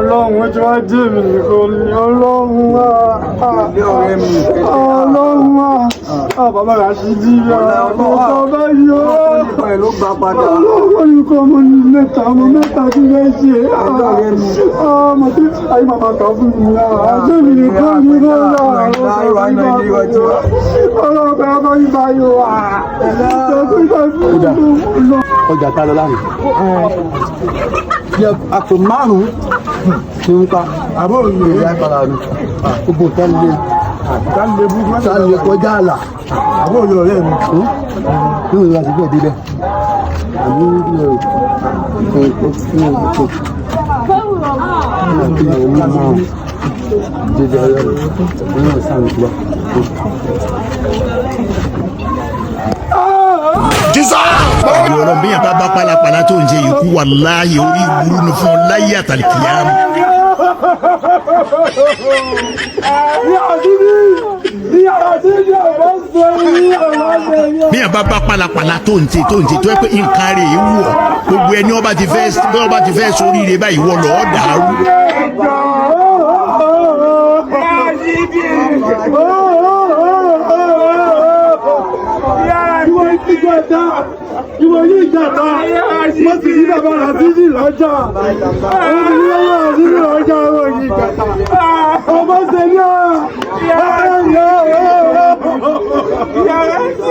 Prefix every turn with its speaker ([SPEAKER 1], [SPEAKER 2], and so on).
[SPEAKER 1] Ọlọ́run ọjọ́ ajé mi nìkan ni Ọlọ́run wá. Ọlọ́run wá. Bàbá rà sí jí rẹ̀. Ọ̀pọ̀ báyìí ó. Ọlọ́run nìkan ọmọ ní mẹ́ta tí fẹ́ ṣe. Ọmọ tí ayé màmá kà fún mi. Ajé mi nìkan ni Ọlọ́run bá yí báyìí wá.
[SPEAKER 2] Ọjà ta lọ láàrin. Àpò márùn-ún ti ń pa. Àbúrò mi ò yá ìpàdà mi. Gbogbo tálẹ̀ kọjá àlà. Àbúrò mi ọ̀rẹ́ mi. Yóò yọ àti bẹ́ẹ̀ débẹ̀. Àmì ìlú
[SPEAKER 3] ọ̀rọ̀ bí yàn bá pálapàla tó ń ṣe ikú wàláhì orí burú ni fún ọ láyé àtàlìkìyàmù. bí yàn bá pálapàla tó ń ṣe tó yẹ pé nǹkan rẹ̀ wù ọ́ gbogbo ẹni ọba ti fẹ́ sóríire báyìí wọ́ lọ́ọ́ dàrú.
[SPEAKER 1] Ìwọ yìí jàdá, wọ́n ti ní bàbá àtìjì lọ́jà. Wọ́n ti ní bàbá àtìjì lọ́jà wọ́n yìí jàdá. Ọmọ ṣe ní ọ̀. Yàrá sí.